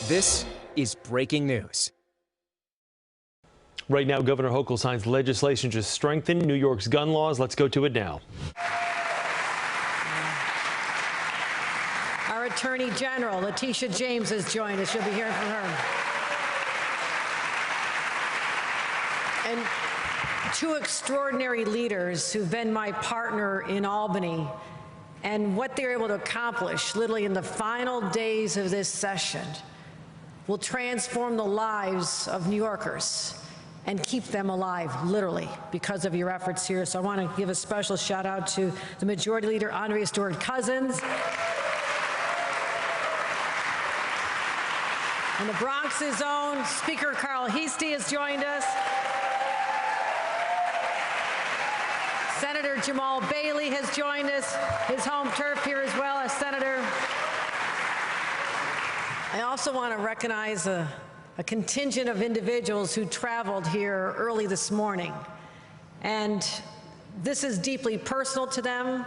This is breaking news. Right now, Governor Hochul signs legislation to strengthen New York's gun laws. Let's go to it now. Our Attorney General, Letitia James, has joined us. You'll be hearing from her. And two extraordinary leaders who've been my partner in Albany, and what they're able to accomplish literally in the final days of this session will transform the lives of New Yorkers and keep them alive, literally, because of your efforts here. So I want to give a special shout out to the Majority Leader, Andrea Stewart-Cousins. And the Bronx's own Speaker Carl Heastie has joined us. Senator Jamal Bailey has joined us, his home turf here as well as Senator. I also want to recognize a contingent of individuals who traveled here early this morning. And this is deeply personal to them.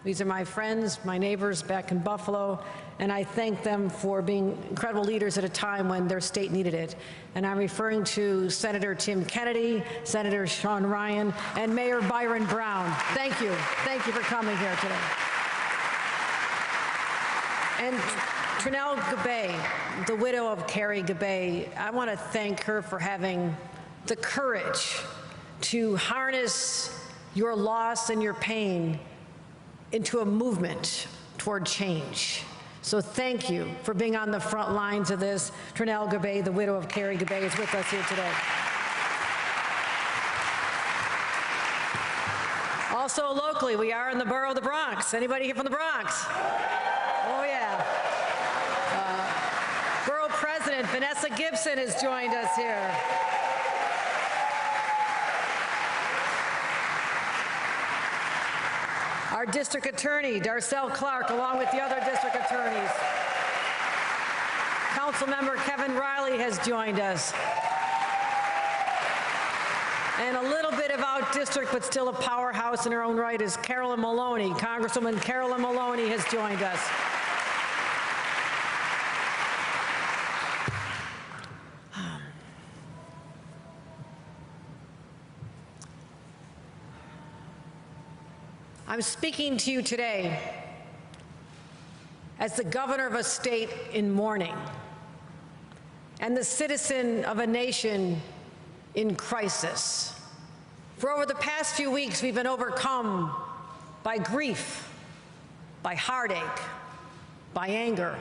These are my friends, my neighbors back in Buffalo, and I thank them for being incredible leaders at a time when their state needed it. And I'm referring to Senator Tim Kennedy, Senator Sean Ryan, and Mayor Byron Brown. Thank you. Thank you for coming here today. And Trinell Gabay, the widow of Carrie Gabay, I want to thank her for having the courage to harness your loss and your pain into a movement toward change. So thank you for being on the front lines of this. Trinell Gabay, the widow of Carrie Gabay, is with us here today. Also locally, we are in the borough of the Bronx. Anybody here from the Bronx? Oh yeah. Borough President Vanessa Gibson has joined us here. Our district attorney, Darcel Clark, along with the other district attorneys. Councilmember Kevin Riley has joined us. And a little bit of out district, but still a powerhouse in her own right, is Carolyn Maloney. Congresswoman Carolyn Maloney has joined us. I'm speaking to you today as the governor of a state in mourning and the citizen of a nation in crisis. For over the past few weeks, we've been overcome by grief, by heartache, by anger.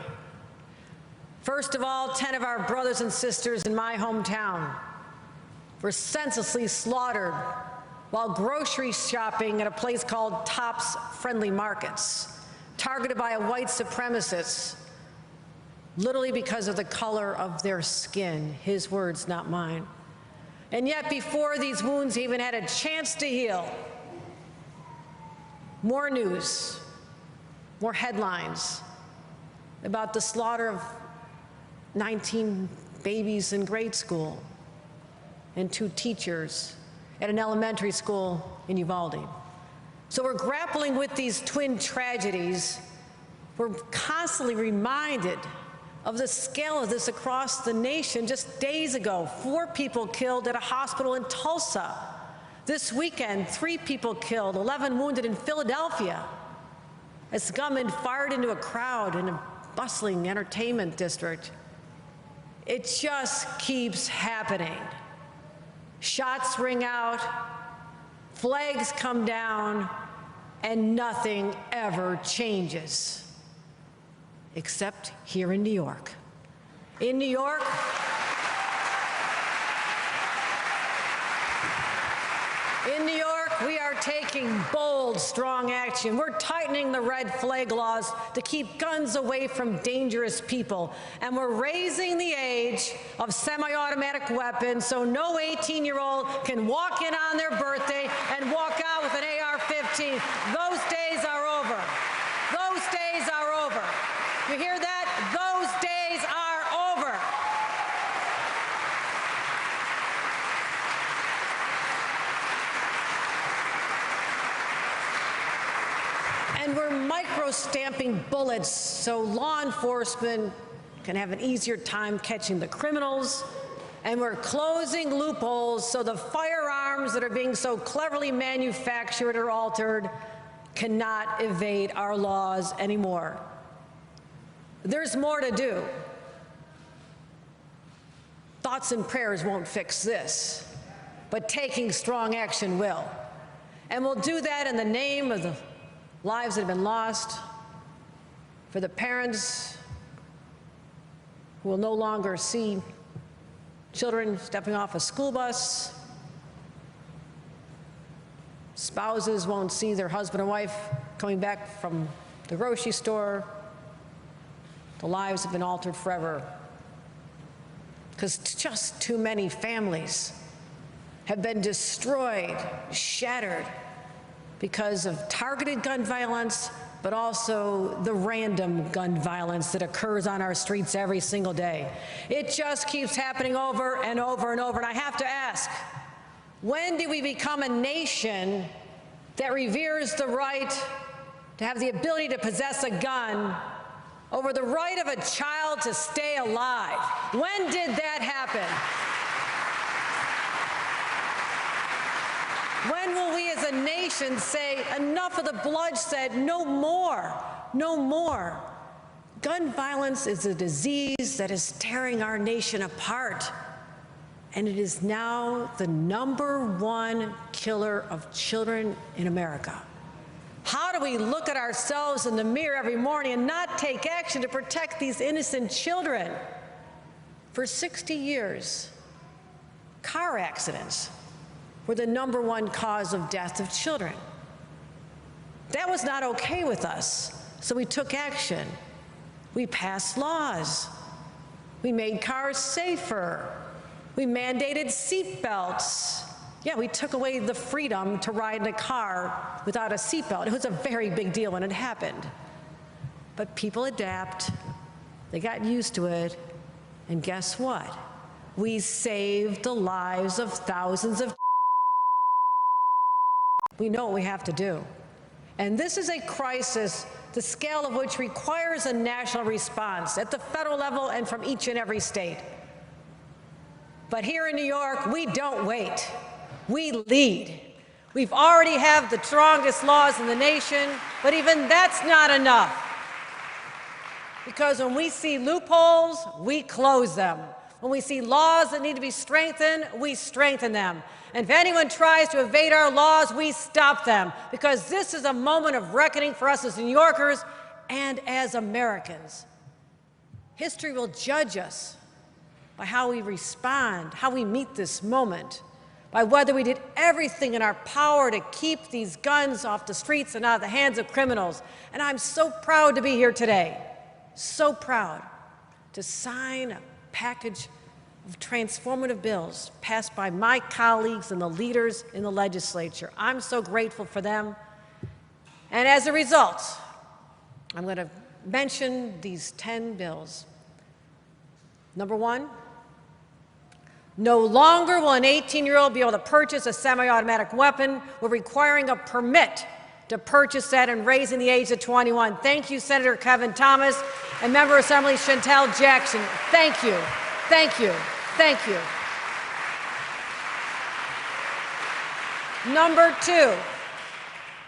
First of all, 10 of our brothers and sisters in my hometown were senselessly slaughtered while grocery shopping at a place called Tops Friendly Markets, targeted by a white supremacist, literally because of the color of their skin. His words, not mine. And yet, before these wounds even had a chance to heal, more news, more headlines about the slaughter of 19 babies in grade school and 2 teachers at an elementary school in Uvalde. So we're grappling with these twin tragedies. We're constantly reminded of the scale of this across the nation. Just days ago, 4 people killed at a hospital in Tulsa. This weekend, 3 people killed, 11 wounded in Philadelphia, as gunmen fired into a crowd in a bustling entertainment district. It just keeps happening. Shots ring out, flags come down, and nothing ever changes, except here in New York. In New York, we are taking bold, strong action. We're tightening the red flag laws to keep guns away from dangerous people. And we're raising the age of semi-automatic weapons so no 18-year-old can walk in on their birthday and walk out with an AR-15. Those days are over. Those days are over. You hear that? Those days are over. And we're micro-stamping bullets so law enforcement can have an easier time catching the criminals, and we're closing loopholes so the firearms that are being so cleverly manufactured or altered cannot evade our laws anymore. There's more to do. Thoughts and prayers won't fix this, but taking strong action will. And we'll do that in the name of the lives that have been lost, for the parents who will no longer see children stepping off a school bus, spouses won't see their husband and wife coming back from the grocery store. The lives have been altered forever, because just too many families have been destroyed, shattered, because of targeted gun violence, but also the random gun violence that occurs on our streets every single day. It just keeps happening over and over and over. And I have to ask, when do we become a nation that reveres the right to have the ability to possess a gun over the right of a child to stay alive? When did that happen? When will we as a nation say, enough of the bloodshed, no more, no more? Gun violence is a disease that is tearing our nation apart, and it is now the #1 killer of children in America. How do we look at ourselves in the mirror every morning and not take action to protect these innocent children? For 60 years, car accidents were the #1 cause of death of children. That was not okay with us, so we took action. We passed laws. We made cars safer. We mandated seat belts. Yeah, we took away the freedom to ride in a car without a seatbelt. It was a very big deal when it happened. But people adapt. They got used to it. And guess what? We saved the lives of thousands of. We know what we have to do. And this is a crisis, the scale of which requires a national response at the federal level and from each and every state. But here in New York, we don't wait. We lead. We've already have the strongest laws in the nation, but even that's not enough. Because when we see loopholes, we close them. When we see laws that need to be strengthened, we strengthen them. And if anyone tries to evade our laws, we stop them. Because this is a moment of reckoning for us as New Yorkers and as Americans. History will judge us by how we respond, how we meet this moment, by whether we did everything in our power to keep these guns off the streets and out of the hands of criminals. And I'm so proud to be here today, so proud to sign a package of transformative bills passed by my colleagues and the leaders in the legislature. I'm so grateful for them. And as a result, I'm going to mention these 10 bills. #1, no longer will an 18-year-old be able to purchase a semi-automatic weapon. We're requiring a permit to purchase that and raising the age to 21. Thank you, Senator Kevin Thomas and Member of Assembly Chantel Jackson. Thank you, thank you, thank you. #2,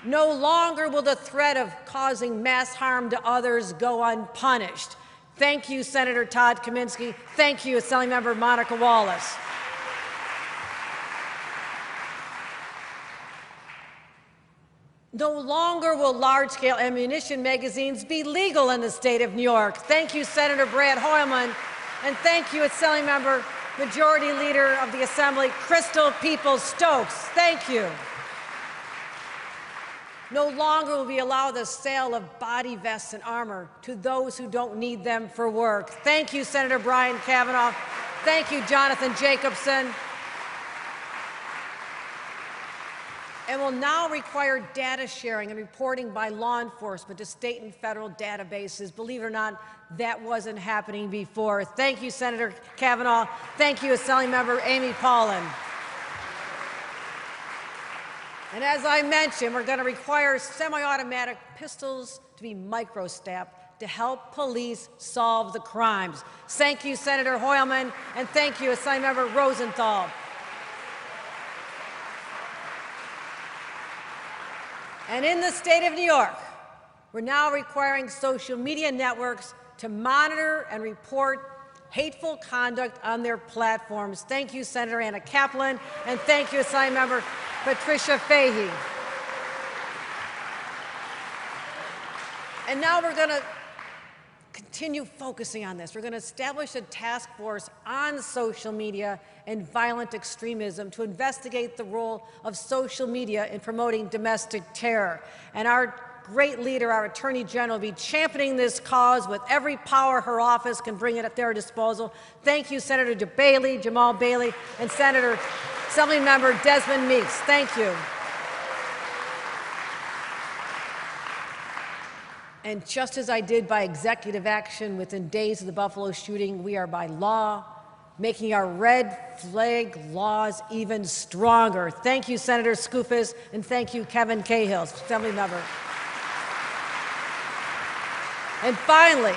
no longer will the threat of causing mass harm to others go unpunished. Thank you, Senator Todd Kaminsky. Thank you, Assembly Member Monica Wallace. No longer will large-scale ammunition magazines be legal in the state of New York. Thank you, Senator Brad Hoylman, and thank you, Assembly Member, Majority Leader of the Assembly, Crystal Peoples-Stokes. Thank you. No longer will we allow the sale of body vests and armor to those who don't need them for work. Thank you, Senator Brian Kavanaugh. Thank you, Jonathan Jacobson. And will now require data sharing and reporting by law enforcement to state and federal databases. Believe it or not, that wasn't happening before. Thank you, Senator Kavanaugh. Thank you, Assembly Member Amy Paulin. And as I mentioned, we're going to require semi-automatic pistols to be micro-strapped to help police solve the crimes. Thank you, Senator Hoylman, and thank you, Assemblymember Rosenthal. And in the state of New York, we're now requiring social media networks to monitor and report hateful conduct on their platforms. Thank you, Senator Anna Kaplan, and thank you, Assemblymember Patricia Fahey. And now we're going to continue focusing on this. We're going to establish a task force on social media and violent extremism to investigate the role of social media in promoting domestic terror. And our great leader, our Attorney General, will be championing this cause with every power her office can bring it at their disposal. Thank you, Senator Bailey, Jamal Bailey, and Senator Assemblymember Desmond Meeks. Thank you. And just as I did by executive action within days of the Buffalo shooting, we are by law making our red flag laws even stronger. Thank you, Senator Skoufis, and thank you, Kevin Cahill, Assemblymember. And finally,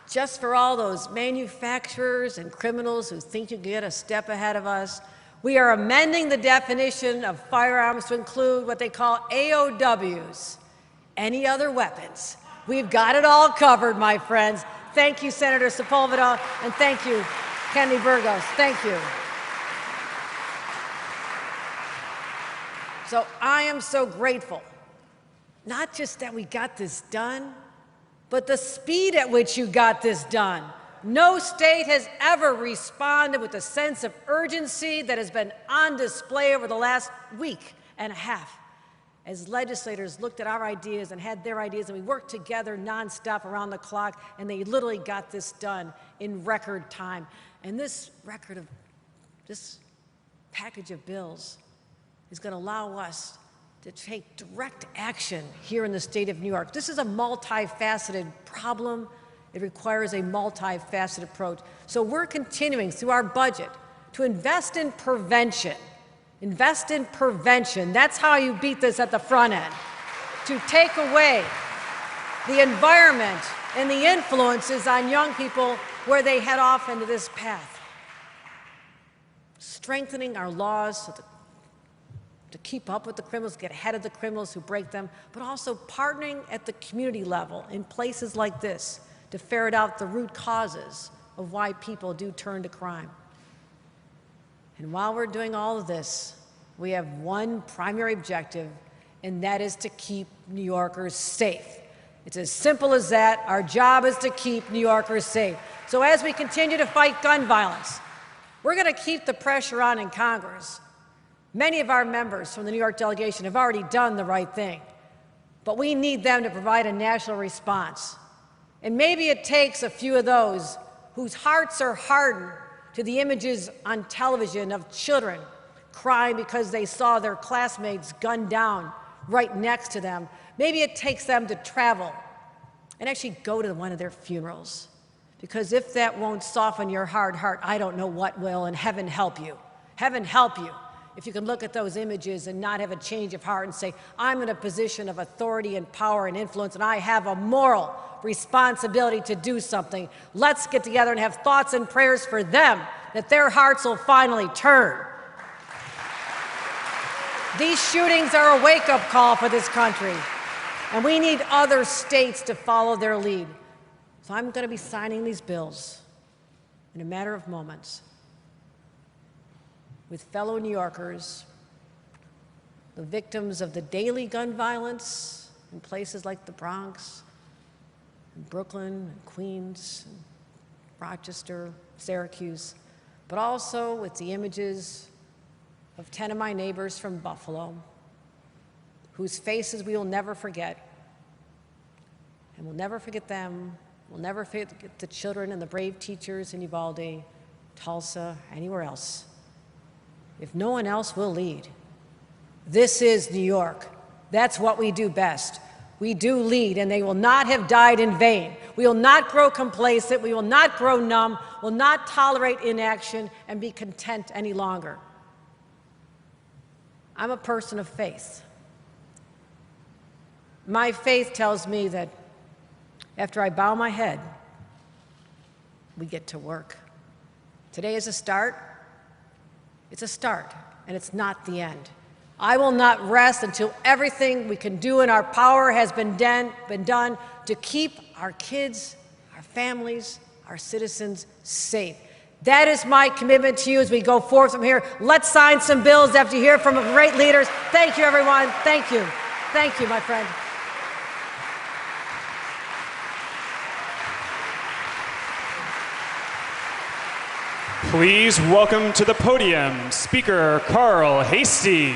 just for all those manufacturers and criminals who think you can get a step ahead of us, we are amending the definition of firearms to include what they call AOWs, any other weapons. We've got it all covered, my friends. Thank you, Senator Sepulveda, and thank you, Kennedy Burgos. Thank you. So I am so grateful, not just that we got this done, but the speed at which you got this done. No state has ever responded with the sense of urgency that has been on display over the last week and a half as legislators looked at our ideas and had their ideas, and we worked together nonstop around the clock, and they literally got this done in record time. And this package of bills is going to allow us to take direct action here in the state of New York. This is a multifaceted problem. It requires a multifaceted approach. So we're continuing through our budget to invest in prevention. Invest in prevention. That's how you beat this at the front end. To take away the environment and the influences on young people where they head off into this path. Strengthening our laws so to keep up with the criminals, get ahead of the criminals who break them, but also partnering at the community level in places like this to ferret out the root causes of why people do turn to crime. And while we're doing all of this, we have one primary objective, and that is to keep New Yorkers safe. It's as simple as that. Our job is to keep New Yorkers safe. So as we continue to fight gun violence, we're going to keep the pressure on in Congress. Many of our members from the New York delegation have already done the right thing, but we need them to provide a national response. And maybe it takes a few of those whose hearts are hardened to the images on television of children crying because they saw their classmates gunned down right next to them. Maybe it takes them to travel and actually go to one of their funerals. Because if that won't soften your hard heart, I don't know what will, and heaven help you. Heaven help you if you can look at those images and not have a change of heart and say, I'm in a position of authority and power and influence, and I have a moral responsibility to do something. Let's get together and have thoughts and prayers for them, that their hearts will finally turn. These shootings are a wake-up call for this country, and we need other states to follow their lead. So I'm going to be signing these bills in a matter of moments with fellow New Yorkers, the victims of the daily gun violence in places like the Bronx, and Brooklyn, and Queens, and Rochester, Syracuse, but also with the images of 10 of my neighbors from Buffalo, whose faces we will never forget. And we'll never forget them. We'll never forget the children and the brave teachers in Uvalde, Tulsa, anywhere else. If no one else will lead. This is New York. That's what we do best. We do lead, and they will not have died in vain. We will not grow complacent. We will not grow numb. We'll not tolerate inaction and be content any longer. I'm a person of faith. My faith tells me that After I bow my head, we get to work. Today is a start. It's a start, and it's not the end. I will not rest until everything we can do in our power has been done to keep our kids, our families, our citizens safe. That is my commitment to you as we go forth from here. Let's sign some bills after you hear from great leaders. Thank you, everyone. Thank you. Thank you, my friend. Please welcome to the podium Speaker Carl Heastie.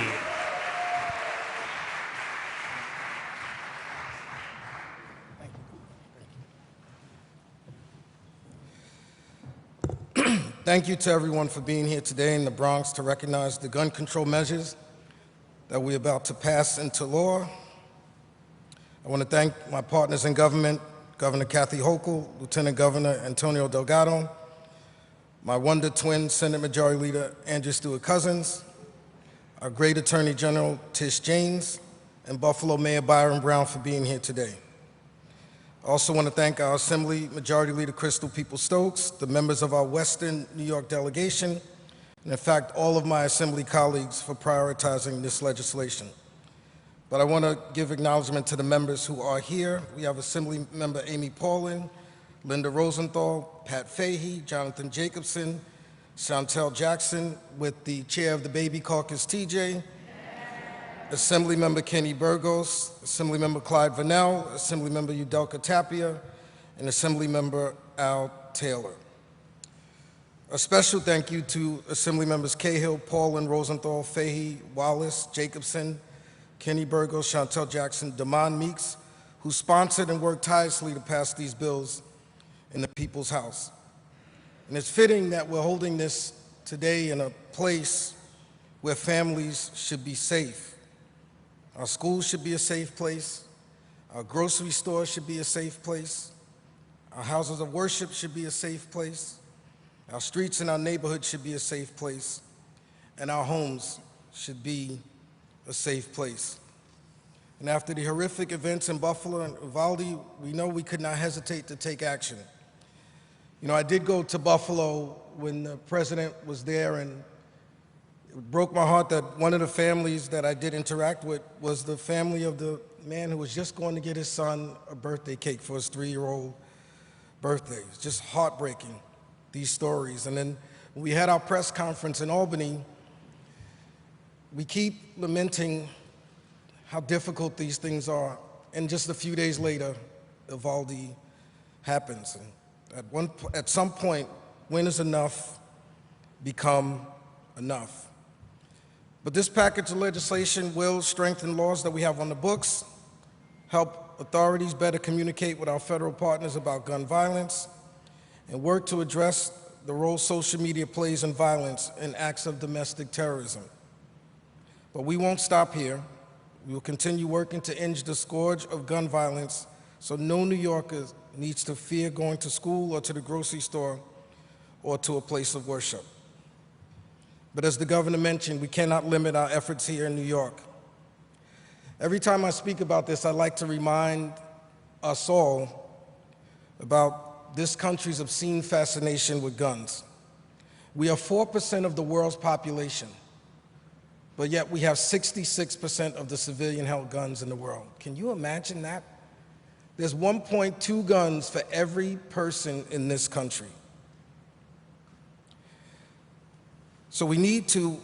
Thank you to everyone for being here today in the Bronx to recognize the gun control measures that we're about to pass into law. I want to thank my partners in government, Governor Kathy Hochul, Lieutenant Governor Antonio Delgado, my wonder twin, Senate Majority Leader Andrea Stewart-Cousins, our great Attorney General Tish James, and Buffalo Mayor Byron Brown for being here today. I also want to thank our Assembly Majority Leader Crystal Peoples-Stokes, the members of our Western New York delegation, and in fact, all of my Assembly colleagues for prioritizing this legislation. But I want to give acknowledgement to the members who are here. We have Assembly Member Amy Paulin, Linda Rosenthal, Pat Fahey, Jonathan Jacobson, Chantel Jackson, with the chair of the Baby Caucus, TJ, Assemblymember Kenny Burgos, Assemblymember Clyde Vernell, Assemblymember Udelka Tapia, and Assemblymember Al Taylor. A special thank you to Assemblymembers Cahill, Paulin, Rosenthal, Fahey, Wallace, Jacobson, Kenny Burgos, Chantel Jackson, Damon Meeks, who sponsored and worked tirelessly to pass these bills in the People's House. And it's fitting that we're holding this today in a place where families should be safe. Our schools should be a safe place. Our grocery stores should be a safe place. Our houses of worship should be a safe place. Our streets and our neighborhoods should be a safe place. And our homes should be a safe place. And after the horrific events in Buffalo and Uvalde, we know we could not hesitate to take action. You know, I did go to Buffalo when the president was there, and it broke my heart that one of the families that I did interact with was the family of the man who was just going to get his son a birthday cake for his 3-year-old birthday. It's just heartbreaking, these stories. And then when we had our press conference in Albany, we keep lamenting how difficult these things are. And just a few days later, Uvalde happens. And at some point, when is enough become enough? But this package of legislation will strengthen laws that we have on the books, help authorities better communicate with our federal partners about gun violence, and work to address the role social media plays in violence and acts of domestic terrorism. But we won't stop here. We will continue working to end the scourge of gun violence so no New Yorker needs to fear going to school or to the grocery store or to a place of worship. But as the governor mentioned, we cannot limit our efforts here in New York. Every time I speak about this, I like to remind us all about this country's obscene fascination with guns. We are 4% of the world's population, but yet we have 66% of the civilian-held guns in the world. Can you imagine that? There's 1.2 guns for every person in this country. So we need to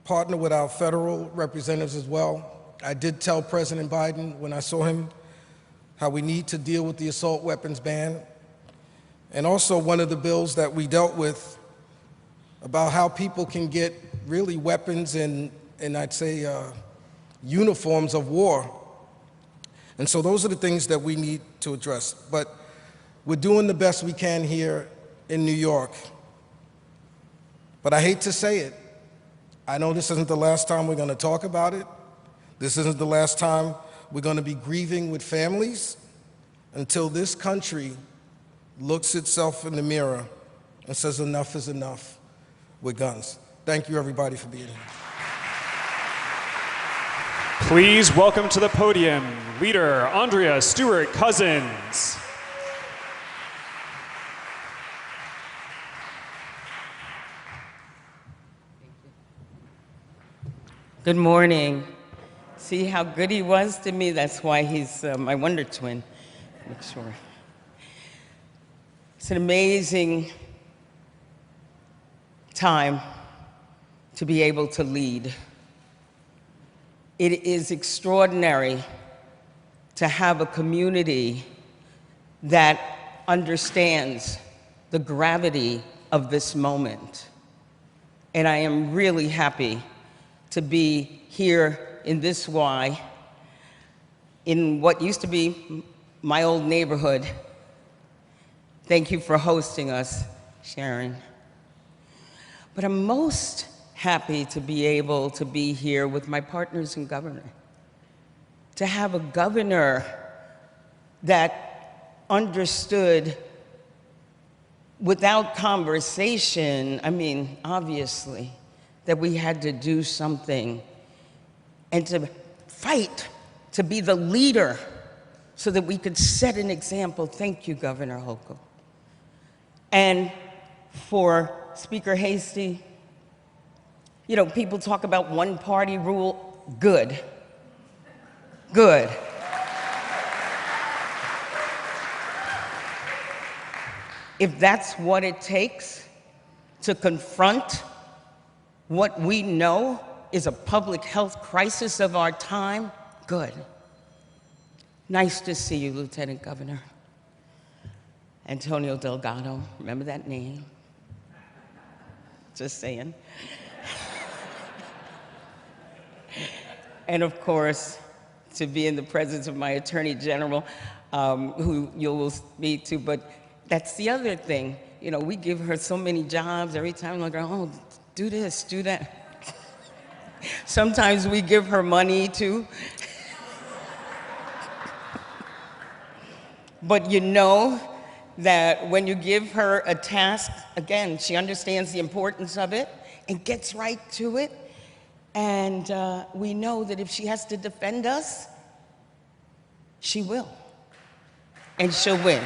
partner with our federal representatives as well. I did tell President Biden when I saw him how we need to deal with the assault weapons ban. And also one of the bills that we dealt with about how people can get really weapons and I'd say uniforms of war. And so those are the things that we need to address. But we're doing the best we can here in New York. But I hate to say it, I know this isn't the last time we're going to talk about it. This isn't the last time we're going to be grieving with families until this country looks itself in the mirror and says enough is enough with guns. Thank you, everybody, for being here. Please welcome to the podium Leader Andrea Stewart Cousins. Good morning. See how good he was to me? That's why he's my wonder twin. Make sure. It's an amazing time to be able to lead. It is extraordinary to have a community that understands the gravity of this moment. And I am really happy to be here in this Y, in what used to be my old neighborhood. Thank you for hosting us, Sharon. But I'm most happy to be able to be here with my partners in government, to have a governor that understood without conversation, I mean, obviously, that we had to do something and to fight to be the leader so that we could set an example. Thank you, Governor Hochul. And for Speaker Heastie, you know, people talk about one-party rule. Good. Good. If that's what it takes to confront what we know is a public health crisis of our time, good. Nice to see you, Lieutenant Governor. Antonio Delgado, remember that name? Just saying. And of course, to be in the presence of my Attorney General, who you will speak to, but that's the other thing. You know, we give her so many jobs every time, like, oh, do this, do that. Sometimes we give her money too. But you know that when you give her a task, again, she understands the importance of it and gets right to it. And we know that if she has to defend us, she will. And she'll win.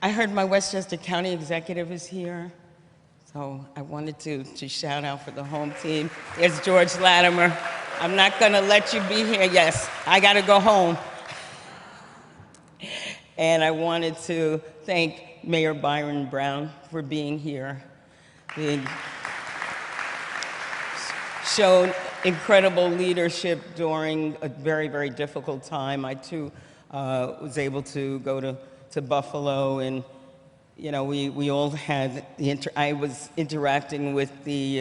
I heard my Westchester County executive is here, so I wanted to shout out for the home team. There's George Latimer. I'm not gonna let you be here. Yes, I gotta go home. And I wanted to thank Mayor Byron Brown for being here. He showed incredible leadership during a very, very difficult time. I too was able to go to Buffalo, and you know, we all had I was interacting with the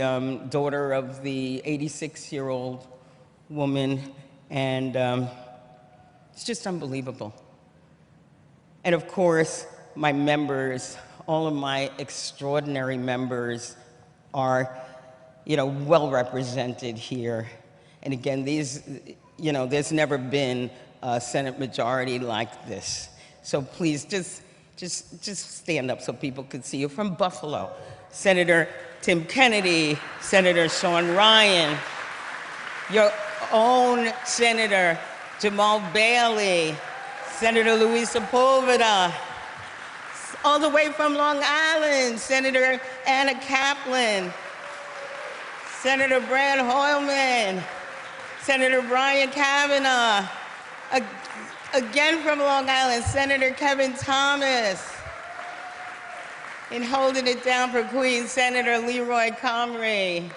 daughter of the 86-year-old woman, and it's just unbelievable. And of course, my members, all of my extraordinary members are, you know, well represented here. And again, these, you know, there's never been a Senate majority like this. So please, just stand up so people could see you. From Buffalo, Senator Tim Kennedy, Senator Sean Ryan, your own Senator Jamal Bailey, Senator Luisa Pulveda, all the way from Long Island, Senator Anna Kaplan, Senator Brad Hoylman, Senator Brian Kavanaugh, again from Long Island, Senator Kevin Thomas, and holding it down for Queens, Senator Leroy Comrie.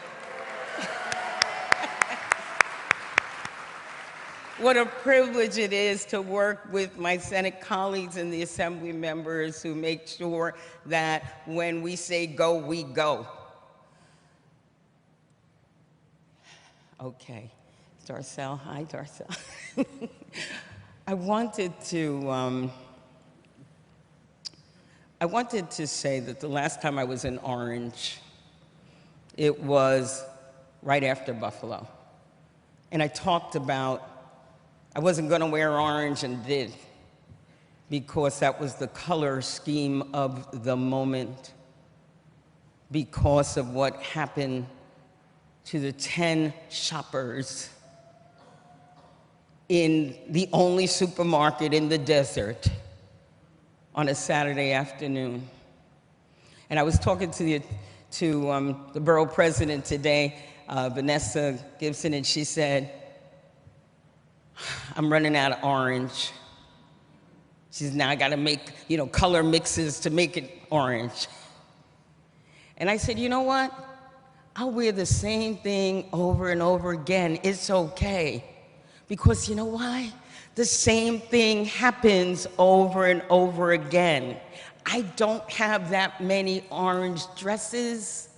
What a privilege it is to work with my Senate colleagues and the Assembly members who make sure that when we say go, we go. Okay, Darcel, hi Darcel. I wanted to say that the last time I was in Orange, it was right after Buffalo. And I talked about I wasn't going to wear orange, and did, because that was the color scheme of the moment. because of what happened to the 10 shoppers in the only supermarket in the desert on a Saturday afternoon. And I was talking to the borough president today, Vanessa Gibson, and she said, I'm running out of orange. She said, now I gotta make, color mixes to make it orange. And I said, you know what? I'll wear the same thing over and over again. It's okay. Because you know why? The same thing happens over and over again. I don't have that many orange dresses,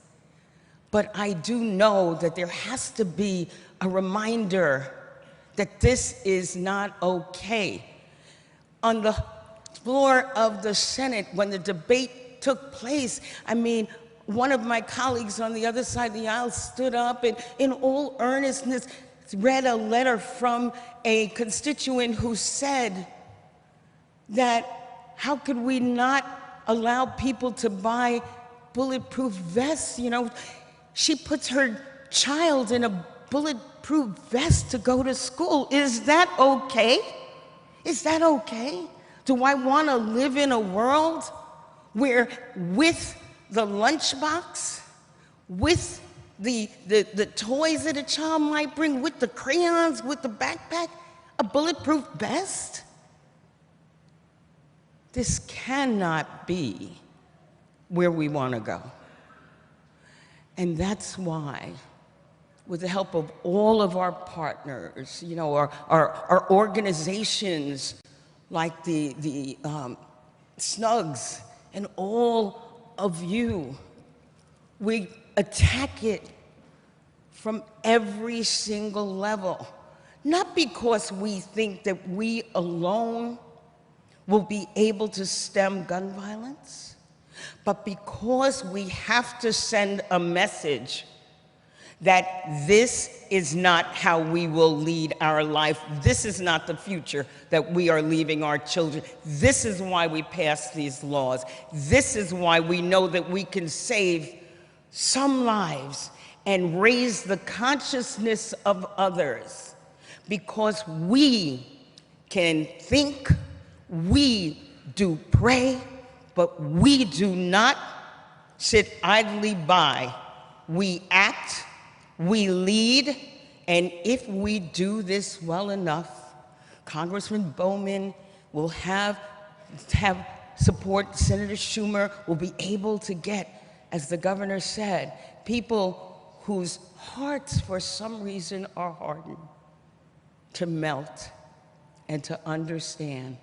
but I do know that there has to be a reminder that this is not okay. On the floor of the Senate, when the debate took place, one of my colleagues on the other side of the aisle stood up and in all earnestness read a letter from a constituent who said that how could we not allow people to buy bulletproof vests? She puts her child in a bulletproof vest to go to school. Is that okay? Is that okay? Do I want to live in a world where with the lunchbox, with the toys that a child might bring, with the crayons, with the backpack, a bulletproof vest? This cannot be where we want to go. And that's why, with the help of all of our partners, our organizations like the SNUGs and all of you, we attack it from every single level. Not because we think that we alone will be able to stem gun violence, but because we have to send a message that this is not how we will lead our life. This is not the future that we are leaving our children. This is why we pass these laws. This is why we know that we can save some lives and raise the consciousness of others, because we can think, we do pray, but we do not sit idly by. We act, we lead, and if we do this well enough, Congressman Bowman will have support. Senator Schumer will be able to get, as the governor said, people whose hearts for some reason are hardened to melt and to understand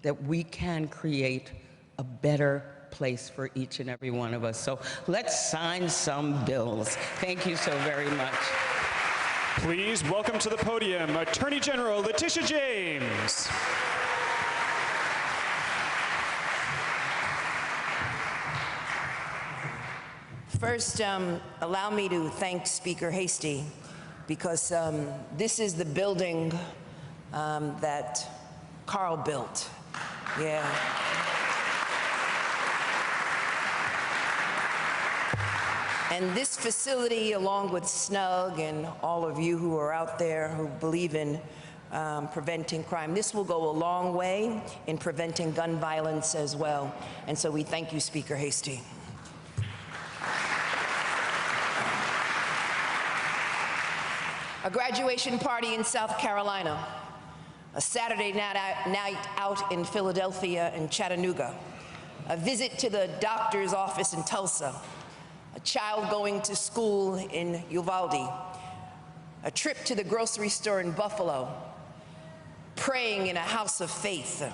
that we can create a better place for each and every one of us. So let's sign some bills. Thank you so very much. Please welcome to the podium Attorney General Letitia James. First, allow me to thank Speaker Heastie, because this is the building that Carl built. Yeah. And this facility, along with SNUG and all of you who are out there who believe in preventing crime, this will go a long way in preventing gun violence as well. And so we thank you, Speaker Heastie. A graduation party in South Carolina, a Saturday night out in Philadelphia and Chattanooga, a visit to the doctor's office in Tulsa, a child going to school in Uvalde, a trip to the grocery store in Buffalo, praying in a house of faith.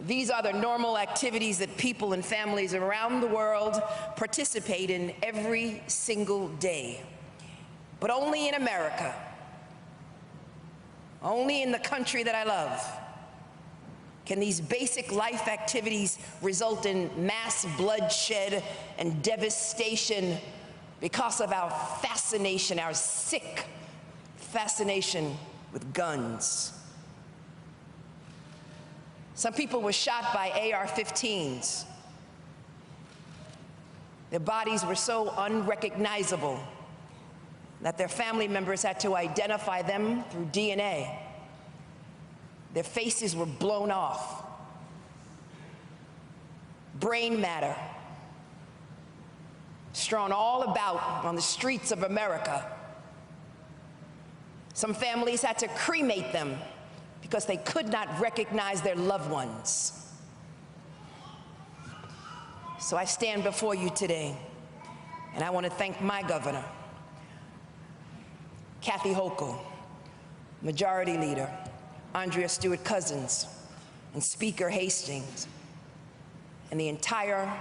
These are the normal activities that people and families around the world participate in every single day. But only in America, only in the country that I love, can these basic life activities result in mass bloodshed and devastation because of our fascination, our sick fascination with guns. Some people were shot by AR-15s. Their bodies were so unrecognizable that their family members had to identify them through DNA. Their faces were blown off. Brain matter strewn all about on the streets of America. Some families had to cremate them because they could not recognize their loved ones. So I stand before you today, and I want to thank my governor, Kathy Hochul, Majority Leader Andrea Stewart-Cousins, and Speaker Hastings, and the entire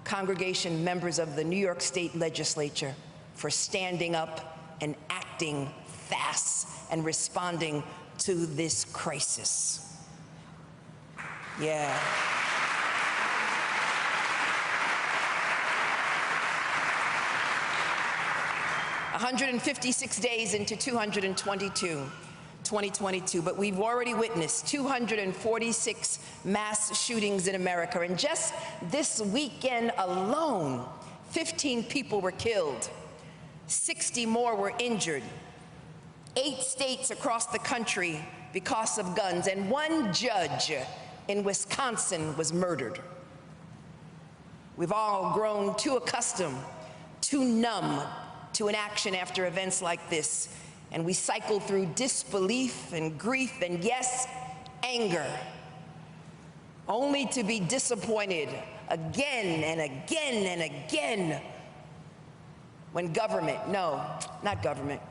congregation, members of the New York State Legislature, for standing up and acting fast and responding to this crisis. Yeah. "156 days into 2022, but we've already witnessed 246 mass shootings in America. And just this weekend alone, 15 people were killed, 60 more were injured, 8 states across the country because of guns, and 1 judge in Wisconsin was murdered. We've all grown too accustomed, too numb to inaction after events like this, and we cycle through disbelief and grief and, yes, anger, only to be disappointed again and again and again when government, no, not government,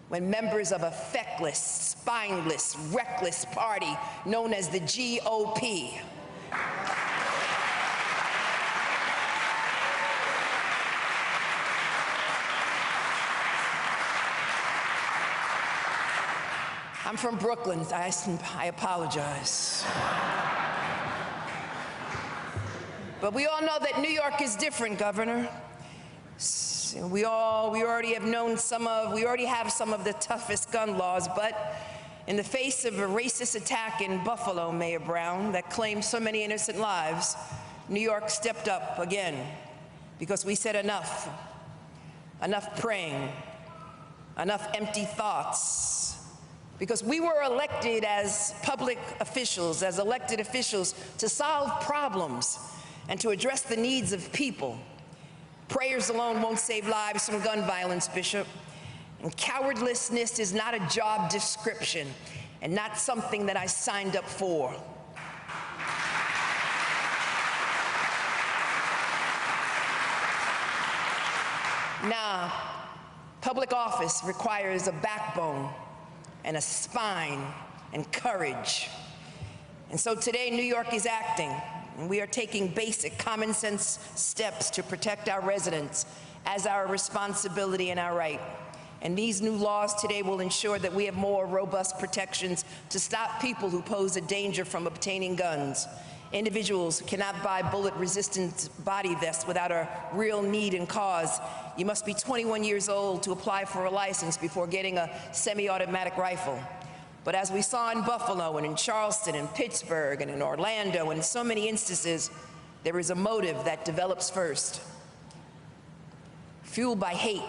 when members of a feckless, spineless, reckless party known as the GOP I'm from Brooklyn, I apologize. But we all know that New York is different, Governor. We already have some of the toughest gun laws, but in the face of a racist attack in Buffalo, Mayor Brown, that claimed so many innocent lives, New York stepped up again, because we said enough. Enough praying, enough empty thoughts. Because we were elected as public officials, as elected officials, to solve problems and to address the needs of people. Prayers alone won't save lives from gun violence, Bishop. And cowardlessness is not a job description and not something that I signed up for. Nah, public office requires a backbone and a spine and courage. And so today, New York is acting, and we are taking basic common sense steps to protect our residents as our responsibility and our right. And these new laws today will ensure that we have more robust protections to stop people who pose a danger from obtaining guns. Individuals cannot buy bullet-resistant body vests without a real need and cause. You must be 21 years old to apply for a license before getting a semi-automatic rifle. But as we saw in Buffalo and in Charleston and Pittsburgh and in Orlando and in so many instances, there is a motive that develops first. Fueled by hate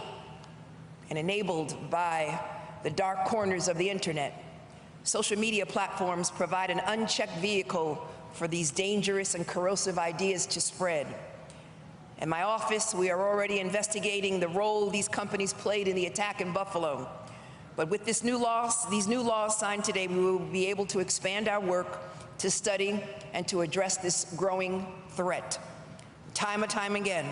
and enabled by the dark corners of the internet, social media platforms provide an unchecked vehicle for these dangerous and corrosive ideas to spread. In my office, we are already investigating the role these companies played in the attack in Buffalo. But with these new laws signed today, we will be able to expand our work to study and to address this growing threat. Time and time again,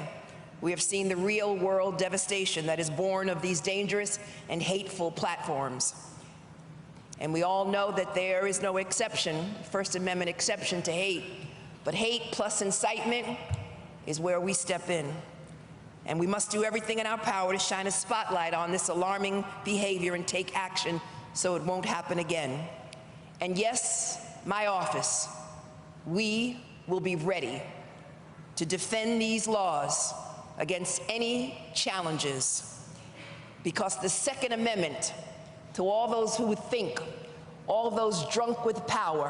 we have seen the real-world devastation that is born of these dangerous and hateful platforms. And we all know that there is no exception, First Amendment exception to hate, but hate plus incitement is where we step in. And we must do everything in our power to shine a spotlight on this alarming behavior and take action so it won't happen again. And yes, my office, we will be ready to defend these laws against any challenges, because the Second Amendment, to all those who would think, all those drunk with power,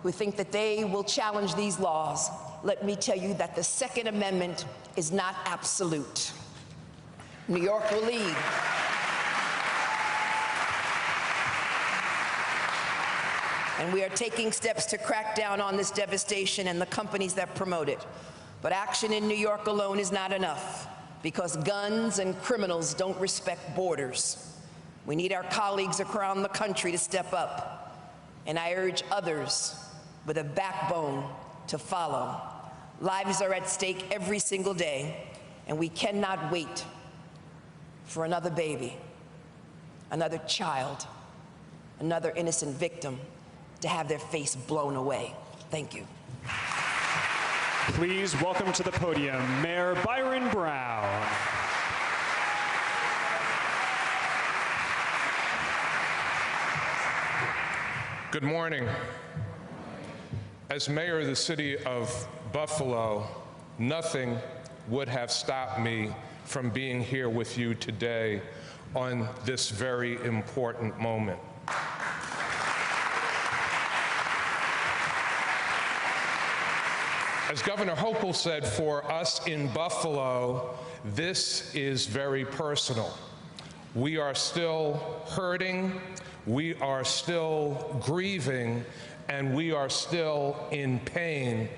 who think that they will challenge these laws, let me tell you that the Second Amendment is not absolute. New York will lead. And we are taking steps to crack down on this devastation and the companies that promote it. But action in New York alone is not enough, because guns and criminals don't respect borders. We need our colleagues around the country to step up, and I urge others with a backbone to follow. Lives are at stake every single day, and we cannot wait for another baby, another child, another innocent victim to have their face blown away. Thank you. Please welcome to the podium Mayor Byron Brown. Good morning. As mayor of the city of Buffalo, nothing would have stopped me from being here with you today on this very important moment. As Governor Hochul said, for us in Buffalo, this is very personal. We are still hurting, we are still grieving, and we are still in pain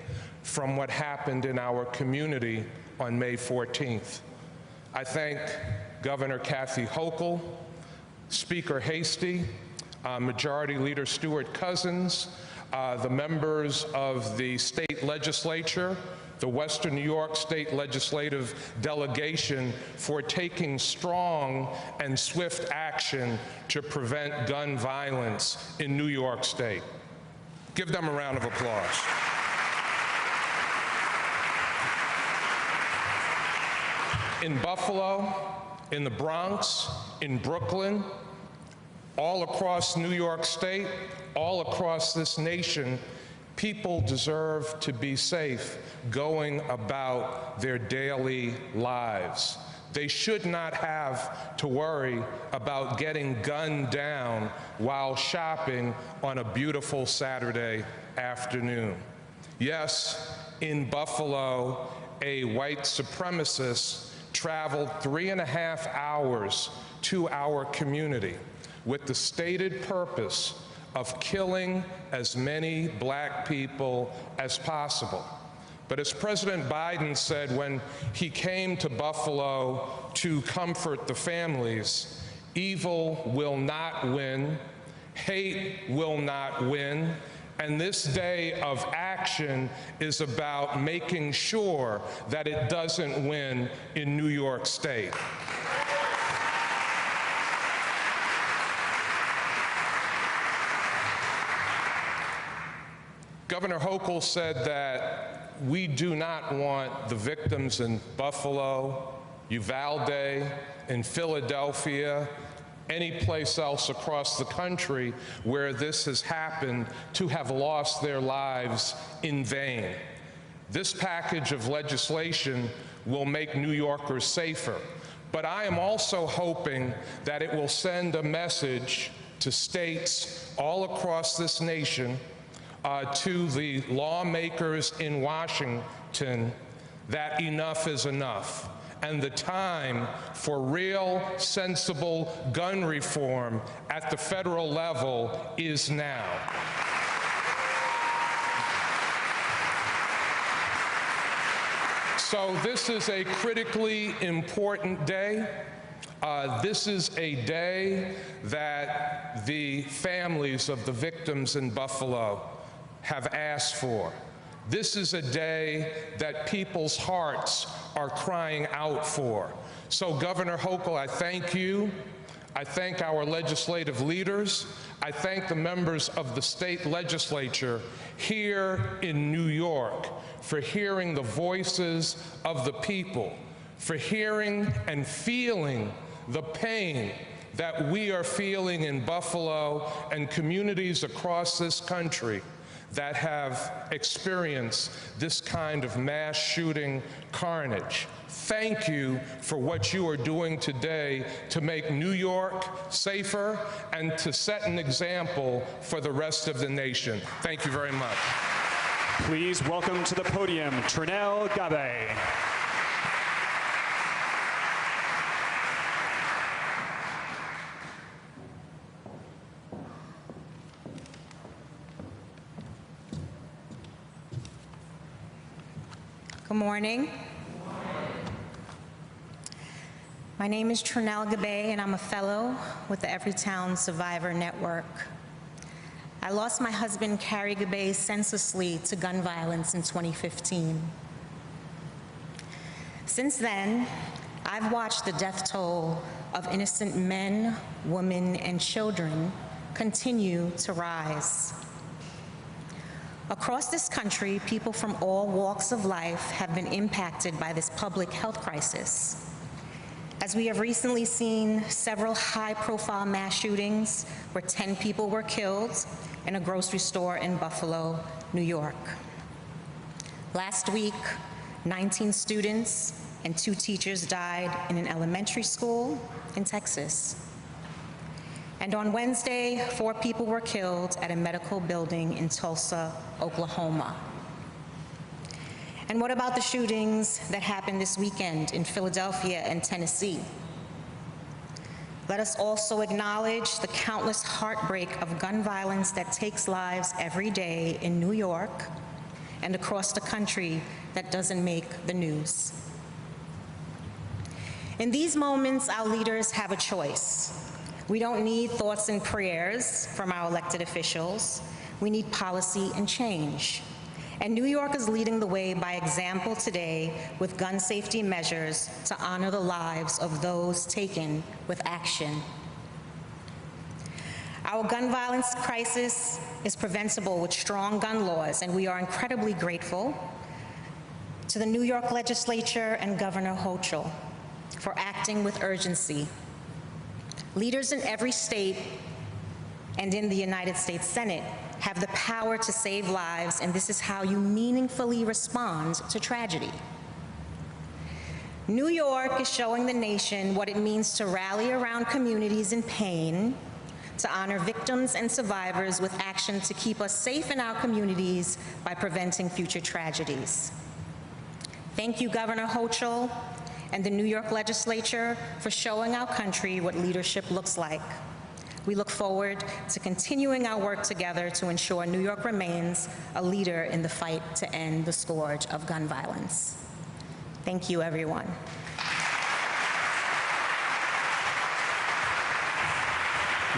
from what happened in our community on May 14th. I thank Governor Kathy Hochul, Speaker Heastie, Majority Leader Stewart Cousins, the members of the state legislature, the Western New York State Legislative Delegation, for taking strong and swift action to prevent gun violence in New York State. Give them a round of applause. In Buffalo, in the Bronx, in Brooklyn, all across New York State, all across this nation, people deserve to be safe going about their daily lives. They should not have to worry about getting gunned down while shopping on a beautiful Saturday afternoon. Yes, in Buffalo, a white supremacist traveled 3.5 hours to our community with the stated purpose of killing as many black people as possible. But as President Biden said when he came to Buffalo to comfort the families, evil will not win, hate will not win, and this day of action is about making sure that it doesn't win in New York State. Governor Hochul said that we do not want the victims in Buffalo, Uvalde, in Philadelphia, any place else across the country where this has happened to have lost their lives in vain. This package of legislation will make New Yorkers safer, but I am also hoping that it will send a message to states all across this nation, to the lawmakers in Washington, that enough is enough. And the time for real, sensible gun reform at the federal level is now. So this is a critically important day. This is a day that the families of the victims in Buffalo have asked for. This is a day that people's hearts are crying out for. So Governor Hochul, I thank you. I thank our legislative leaders. I thank the members of the state legislature here in New York for hearing the voices of the people, for hearing and feeling the pain that we are feeling in Buffalo and communities across this country that have experienced this kind of mass shooting carnage. Thank you for what you are doing today to make New York safer and to set an example for the rest of the nation. Thank you very much. Please welcome to the podium Trinell Gabe. Good morning. My name is Trinell Gabe, and I'm a fellow with the Everytown Survivor Network. I lost my husband, Carrie Gabe, senselessly to gun violence in 2015. Since then, I've watched the death toll of innocent men, women, and children continue to rise. Across this country, people from all walks of life have been impacted by this public health crisis. As we have recently seen several high-profile mass shootings where 10 people were killed in a grocery store in Buffalo, New York. Last week, 19 students and 2 teachers died in an elementary school in Texas. And on Wednesday, 4 people were killed at a medical building in Tulsa, Oklahoma. And what about the shootings that happened this weekend in Philadelphia and Tennessee? Let us also acknowledge the countless heartbreak of gun violence that takes lives every day in New York and across the country that doesn't make the news. In these moments, our leaders have a choice. We don't need thoughts and prayers from our elected officials. We need policy and change. And New York is leading the way by example today with gun safety measures to honor the lives of those taken with action. Our gun violence crisis is preventable with strong gun laws, and we are incredibly grateful to the New York legislature and Governor Hochul for acting with urgency. Leaders in every state and in the United States Senate have the power to save lives, and this is how you meaningfully respond to tragedy. New York is showing the nation what it means to rally around communities in pain, to honor victims and survivors with action to keep us safe in our communities by preventing future tragedies. Thank you, Governor Hochul and the New York legislature for showing our country what leadership looks like. We look forward to continuing our work together to ensure New York remains a leader in the fight to end the scourge of gun violence. Thank you, everyone.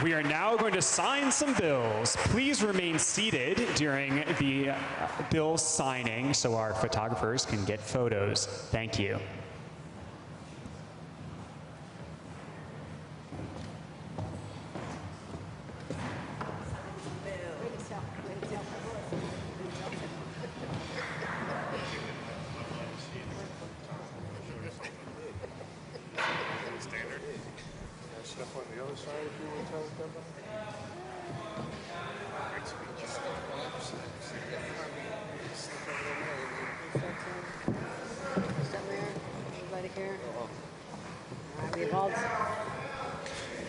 We are now going to sign some bills. Please remain seated during the bill signing so our photographers can get photos. Thank you.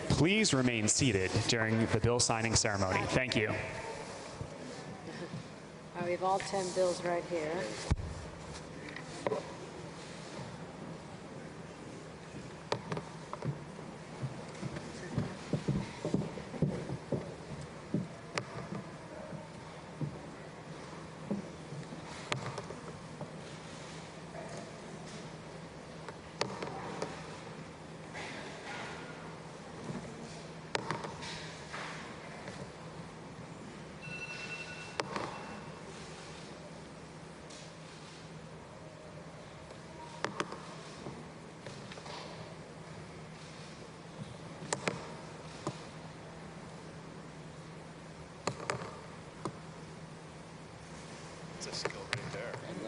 Please remain seated during the bill signing ceremony. Thank you. We have all 10 bills right here.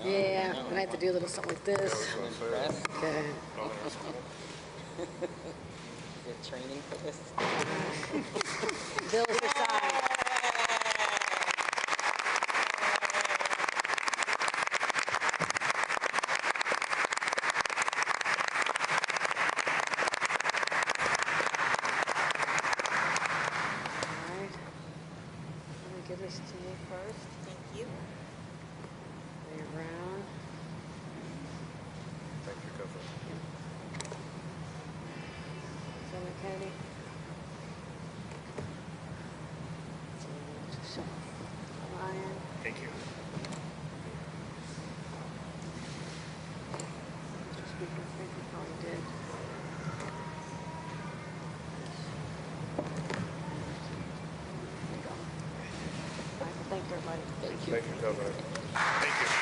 Yeah, I'm gonna have to do a little something like this. Okay. Get training for this. Bills are signed. All right. Let me give this to you first. Thank you. Mayor Brown. Thank you, Governor. Senator Kennedy. Ryan. Thank you. Mr. Speaker, thank you for all you did. Thank you, everybody. Thank you, Governor. Thank you.